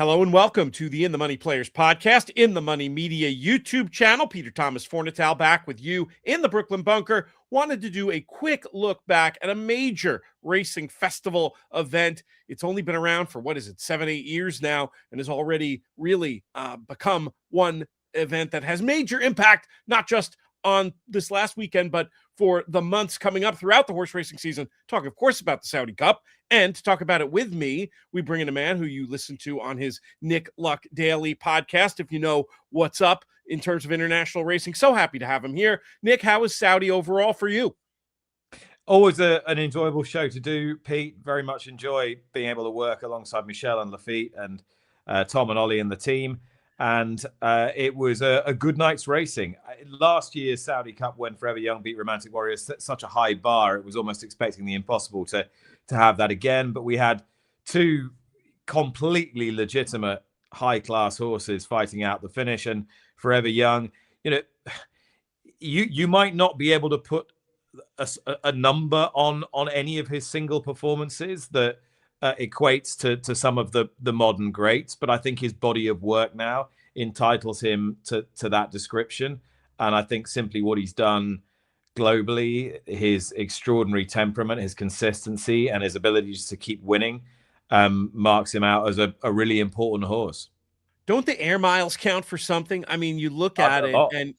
Hello and welcome to the In the Money Players podcast, In the Money Media YouTube channel. Peter Thomas Fornital back with you in the Brooklyn Bunker. Wanted to do a quick look back at a major racing festival event. It's only been around for, 7, 8 years now, and has already really become one event that has major impact, not just on this last weekend, but for the months coming up throughout the horse racing season. Talk, of course, about the Saudi Cup. And to talk about it with me, we bring in a man who you listen to on his Nick Luck Daily podcast, if you know what's up in terms of international racing. So happy to have him here. Nick, how is Saudi overall for you? Always an enjoyable show to do, Pete. Very much enjoy being able to work alongside Michelle and Lafitte and Tom and Ollie and the team. And it was a good night's racing. Last year's Saudi Cup, when Forever Young beat Romantic Warriors, set such a high bar. It was almost expecting the impossible to have that again. But we had two completely legitimate high-class horses fighting out the finish. And Forever Young, you might not be able to put a number on any of his single performances that equates to some of the modern greats, but I think his body of work now entitles him to that description. And I think simply what he's done globally, his extraordinary temperament, his consistency, and his ability to keep winning marks him out as a really important horse. Don't the air miles count for something? I mean, you look at it and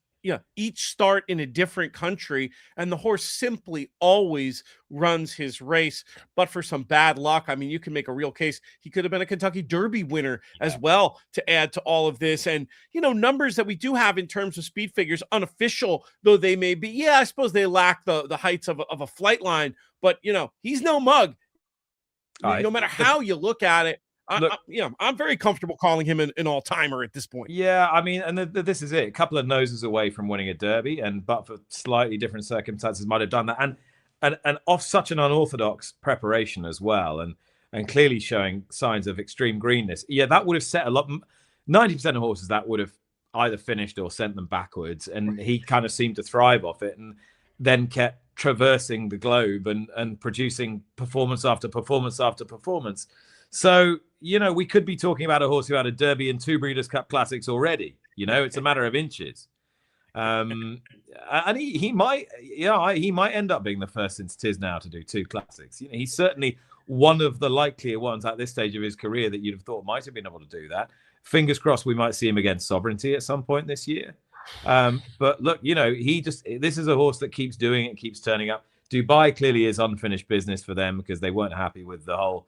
each start in a different country, and the horse simply always runs his race. But for some bad luck, I mean, you can make a real case he could have been a Kentucky Derby winner as well to add to all of this. And, numbers that we do have in terms of speed figures, unofficial though they may be, I suppose they lack the heights of a flight line. But, he's no mug. No matter how you look at it. I'm very comfortable calling him an all-timer at this point. Yeah, I mean, and this is it. A couple of noses away from winning a Derby, but for slightly different circumstances, might have done that. And off such an unorthodox preparation as well, and clearly showing signs of extreme greenness. Yeah, that would have set a lot. 90% of horses that would have either finished or sent them backwards, and he kind of seemed to thrive off it, and then kept traversing the globe and producing performance after performance after performance. So, we could be talking about a horse who had a Derby and 2 Breeders' Cup Classics already. It's a matter of inches. And he might end up being the first since Tisnow to do 2 Classics. He's certainly one of the likelier ones at this stage of his career that you'd have thought might have been able to do that. Fingers crossed we might see him against Sovereignty at some point this year. But look, this is a horse that keeps doing it, keeps turning up. Dubai clearly is unfinished business for them because they weren't happy with the whole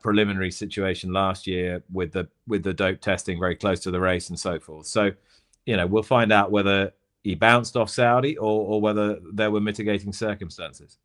preliminary situation last year with the dope testing very close to the race and so forth. So, we'll find out whether he bounced off Saudi or whether there were mitigating circumstances.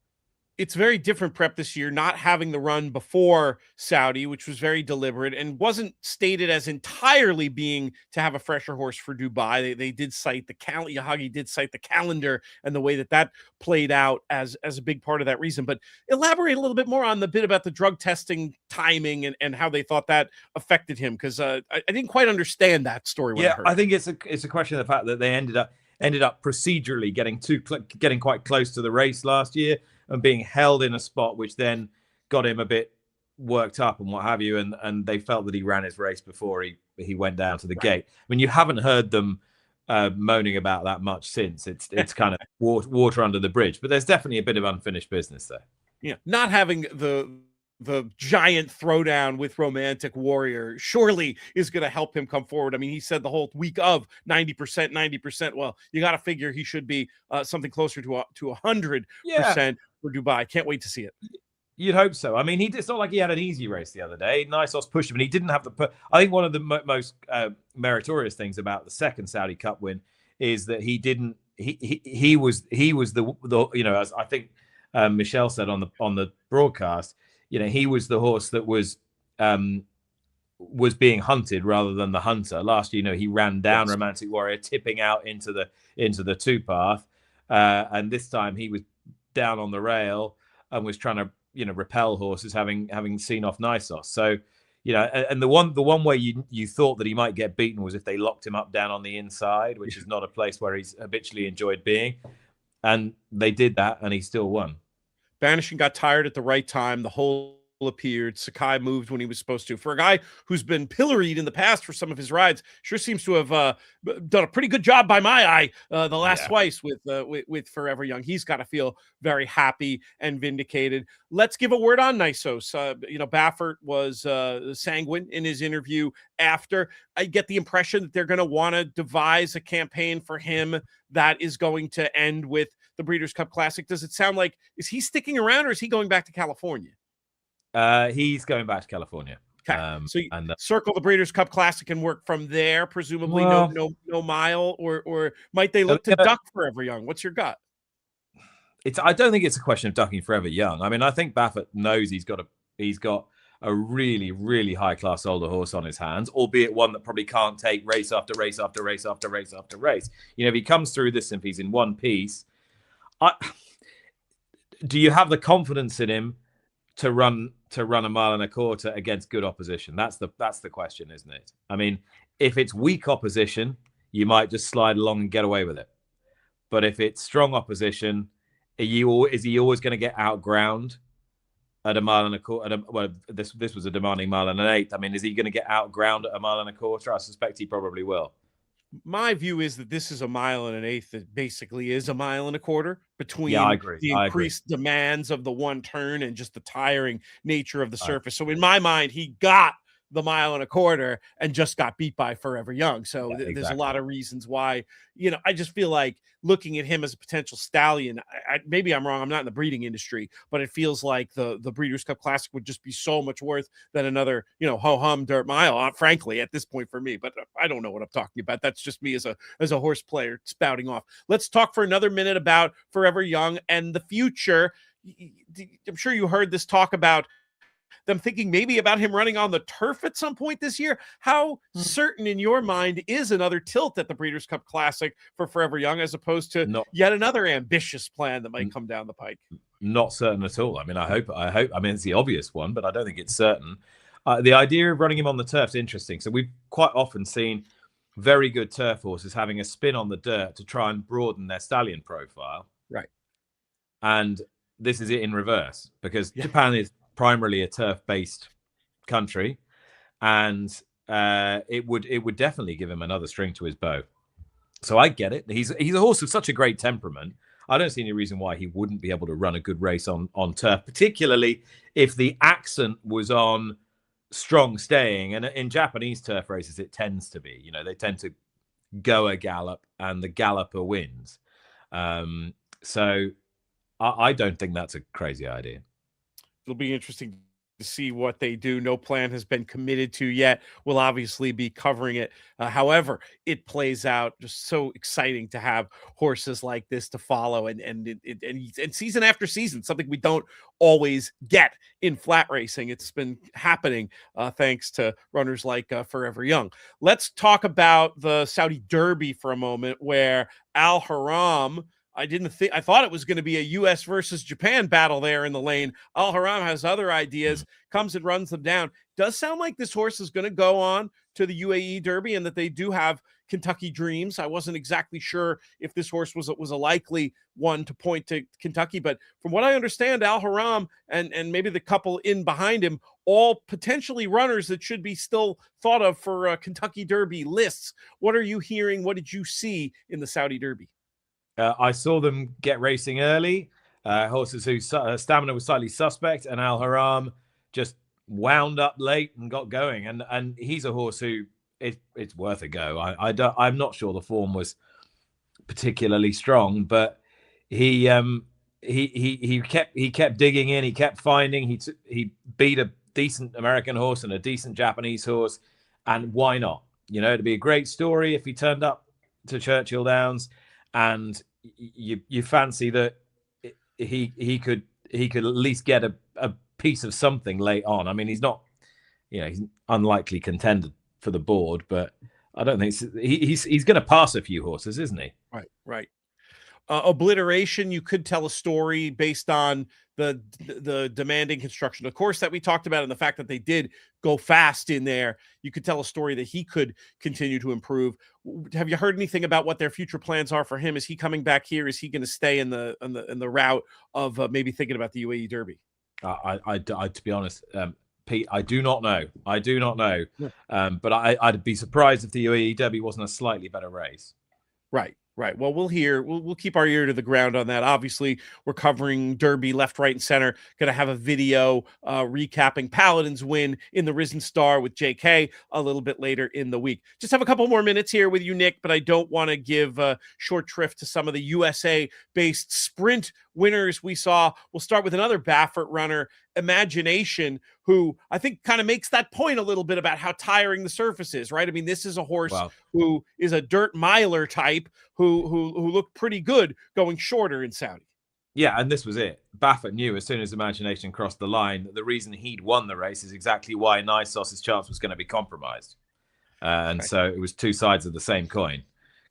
It's very different prep this year, not having the run before Saudi, which was very deliberate and wasn't stated as entirely being to have a fresher horse for Dubai. They did cite the calendar. Yahagi did cite the calendar and the way that played out as a big part of that reason. But elaborate a little bit more on the bit about the drug testing timing and how they thought that affected him, because I didn't quite understand that story. Yeah, I think it's a question of the fact that they ended up procedurally getting quite close to the race last year, and being held in a spot which then got him a bit worked up and what have you. And they felt that he ran his race before he went down to the gate. I mean, you haven't heard them moaning about that much since. It's kind of water under the bridge. But there's definitely a bit of unfinished business there. Yeah, not having the giant throwdown with Romantic Warrior surely is going to help him come forward. I mean, he said the whole week of 90%. Well, you got to figure he should be something closer to 100% for Dubai. Can't wait to see it. You'd hope so. I mean, it's not like he had an easy race the other day. Nissos pushed him, and he didn't have I think one of the most meritorious things about the second Saudi Cup win is that he didn't. He was the as I think Michelle said on the broadcast. He was the horse that was being hunted rather than the hunter. Last year, he ran down Romantic Warrior, tipping out into the 2 path, and this time he was down on the rail and was trying to repel horses, having seen off Nissos. So and the one way you thought that he might get beaten was if they locked him up down on the inside, which is not a place where he's habitually enjoyed being, and they did that, and he still won. Banishing got tired at the right time. The whole appeared. Sakai moved when he was supposed to. For a guy who's been pilloried in the past for some of his rides, sure seems to have done a pretty good job by my eye the last twice with Forever Young. He's got to feel very happy and vindicated. Let's give a word on Nissos. Baffert was sanguine in his interview after. I get the impression that they're going to want to devise a campaign for him that is going to end with the Breeders' Cup Classic. Does it sound like, is he sticking around or is he going back to California? He's going back to California. Okay. So you circle the Breeders' Cup Classic and work from there, presumably. No mile, or might they look to duck Forever Young? What's your gut? I don't think it's a question of ducking Forever Young. I mean, I think Baffert knows he's got a really, really high-class older horse on his hands, albeit one that probably can't take race after race after race after race after race. If he comes through this and if he's in one piece, do you have the confidence in him to run a 1.25 miles against good opposition? That's the question, isn't it? I mean, if it's weak opposition, you might just slide along and get away with it. But if it's strong opposition, is he always going to get outground at 1.25 miles? Well, this was a demanding 1.1 miles. I mean, is he going to get outground at 1.25 miles? I suspect he probably will. My view is that this is a 1.1 miles that basically is 1.25 miles between the increased demands of the one turn and just the tiring nature of the surface. So in my mind, he got the 1.25 miles and just got beat by Forever Young. So there's a lot of reasons why, I just feel like looking at him as a potential stallion, maybe I'm wrong. I'm not in the breeding industry, but it feels like the Breeders' Cup Classic would just be so much worth than another, ho-hum dirt mile, frankly, at this point for me. But I don't know what I'm talking about. That's just me as a horse player spouting off. Let's talk for another minute about Forever Young and the future. I'm sure you heard this talk about them thinking maybe about him running on the turf at some point this year. How certain in your mind is another tilt at the Breeders' Cup Classic for Forever Young as opposed to yet another ambitious plan that might come down the pike? Not certain at all. I mean, I hope. I mean, it's the obvious one, but I don't think it's certain. The idea of running him on the turf is interesting. So we've quite often seen very good turf horses having a spin on the dirt to try and broaden their stallion profile. Right. And this is it in reverse, because Japan is primarily a turf-based country, and it would definitely give him another string to his bow. So I get it. He's a horse of such a great temperament. I don't see any reason why he wouldn't be able to run a good race on turf, particularly if the accent was on strong staying. And in Japanese turf races, it tends to be, they tend to go a gallop and the galloper wins. So I don't think that's a crazy idea. It'll be interesting to see what they do. No plan has been committed to yet. We'll obviously be covering it. However, it plays out. Just so exciting to have horses like this to follow and season after season, something we don't always get in flat racing. It's been happening thanks to runners like Forever Young. Let's talk about the Saudi Derby for a moment, where Al Haram, I thought it was going to be a U.S. versus Japan battle there in the lane. Al Haram has other ideas, comes and runs them down. Does sound like this horse is going to go on to the UAE Derby and that they do have Kentucky dreams. I wasn't exactly sure if this horse was a likely one to point to Kentucky, but from what I understand, Al Haram and maybe the couple in behind him, all potentially runners that should be still thought of for Kentucky Derby lists. What are you hearing? What did you see in the Saudi Derby? I saw them get racing early, horses whose stamina was slightly suspect, and Al Haram just wound up late and got going. And he's a horse who it's worth a go. I'm not sure the form was particularly strong, but he kept digging in. He kept finding. He beat a decent American horse and a decent Japanese horse, and why not? It'd be a great story if he turned up to Churchill Downs. And you fancy that he could at least get a piece of something late on. I mean, he's not, he's unlikely contender for the board, but I don't think he's going to pass a few horses, isn't he? Right. Obliteration, you could tell a story based on the demanding construction, of course, that we talked about, and the fact that they did go fast in there. You could tell a story that he could continue to improve. Have you heard anything about what their future plans are for him? Is he coming back here? Is he going to stay in the route of maybe thinking about the UAE Derby? To be honest, Pete, I do not know. I do not know. Yeah. But I'd be surprised if the UAE Derby wasn't a slightly better race. Right, right. Well, we'll keep our ear to the ground on that. Obviously, we're covering Derby left, right, and center. Going to have a video recapping Paladin's win in the Risen Star with JK a little bit later in the week. Just have a couple more minutes here with you, Nick, but I don't want to give short shrift to some of the USA-based sprint winners we saw. We'll start with another Baffert runner, Imagination, who I think kind of makes that point a little bit about how tiring the surface is, right? I mean, this is a horse who is a dirt miler type who looked pretty good going shorter in Saudi. Yeah, and this was it. Baffert knew as soon as Imagination crossed the line that the reason he'd won the race is exactly why Nissos' chance was going to be compromised. So it was two sides of the same coin.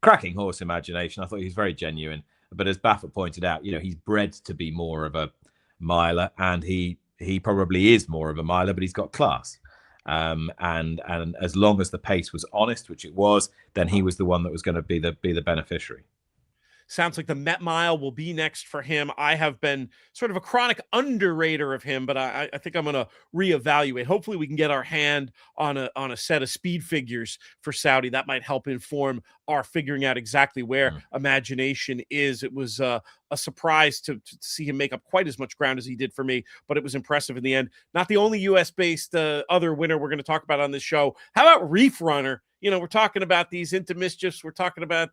Cracking horse, Imagination. I thought he was very genuine. But as Baffert pointed out, he's bred to be more of a miler, and he probably is more of a miler, but he's got class. And as long as the pace was honest, which it was, then he was the one that was going to be the beneficiary. Sounds like the Met Mile will be next for him. I have been sort of a chronic underrater of him, but I think I'm going to reevaluate. Hopefully we can get our hand on a set of speed figures for Saudi. That might help inform our figuring out exactly where Imagination is. It was a surprise to see him make up quite as much ground as he did for me, but it was impressive in the end. Not the only US-based other winner we're going to talk about on this show. How about Reef Runner? We're talking about these Into Mischiefs. We're talking about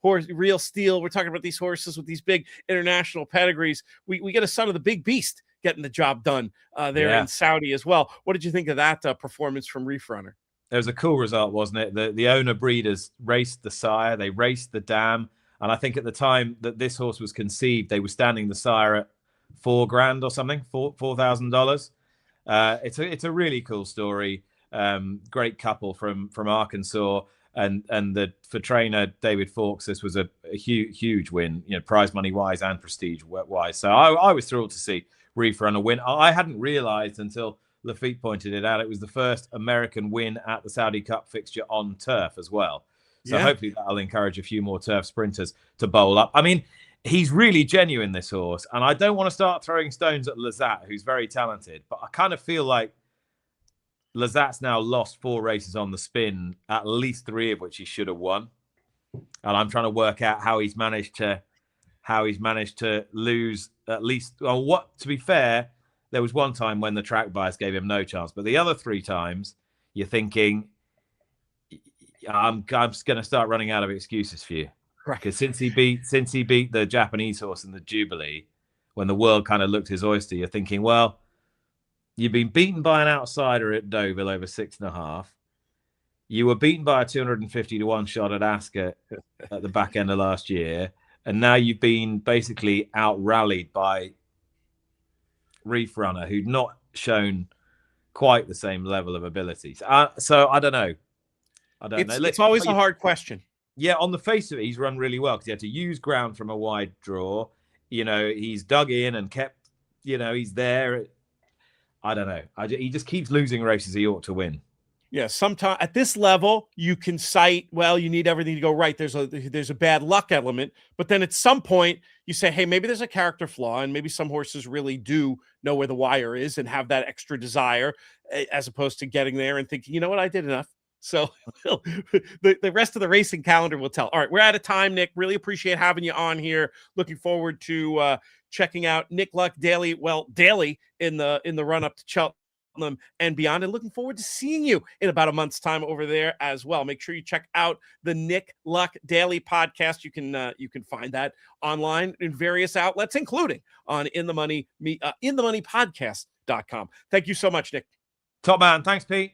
Real Steel. We're talking about these horses with these big international pedigrees. We get a son of the big beast getting the job done there in Saudi as well. What did you think of that performance from Reef Runner? It was a cool result, wasn't it? The owner breeders raced the sire. They raced the dam. And I think at the time that this horse was conceived, they were standing the sire at $4,000 or something, $4,000. It's a really cool story. Great couple from Arkansas, and for trainer David Fawkes, this was a huge win, prize money wise and prestige wise. So I was thrilled to see Reef Runner win. I hadn't realized until Lafitte pointed it out, it was the first American win at the Saudi Cup fixture on turf as well. So hopefully that'll encourage a few more turf sprinters to bowl up. I mean, he's really genuine, this horse, and I don't want to start throwing stones at Lazat, who's very talented, but I kind of feel like Lazat's now lost 4 races on the spin, at least 3 of which he should have won. And I'm trying to work out how he's managed to lose at least. To be fair, there was one time when the track bias gave him no chance, but the other 3 times, you're thinking, I'm just going to start running out of excuses for you, because since he beat the Japanese horse in the Jubilee, when the world kind of looked his oyster, you're thinking, well, you've been beaten by an outsider at Deauville over 6.5. You were beaten by a 250 to 1 shot at Ascot at the back end of last year. And now you've been basically out-rallied by Reef Runner, who'd not shown quite the same level of ability. So I don't know. It's always a hard question. Yeah, on the face of it, he's run really well because he had to use ground from a wide draw. He's dug in and kept, he's there. I don't know. He just keeps losing races he ought to win. Yeah, sometimes at this level, you can cite, well, you need everything to go right. There's a bad luck element, but then at some point you say, hey, maybe there's a character flaw, and maybe some horses really do know where the wire is and have that extra desire, as opposed to getting there and thinking, you know what, I did enough. So the rest of the racing calendar will tell. All right, we're out of time, Nick. Really appreciate having you on here. Looking forward to checking out Nick Luck daily in the run up to Cheltenham and beyond, and looking forward to seeing you in about a month's time over there as well. Make sure you check out the Nick Luck Daily podcast. You can find that online in various outlets, including on inthemoneypodcast.com. Thank you so much, Nick. Top man. Thanks, Pete.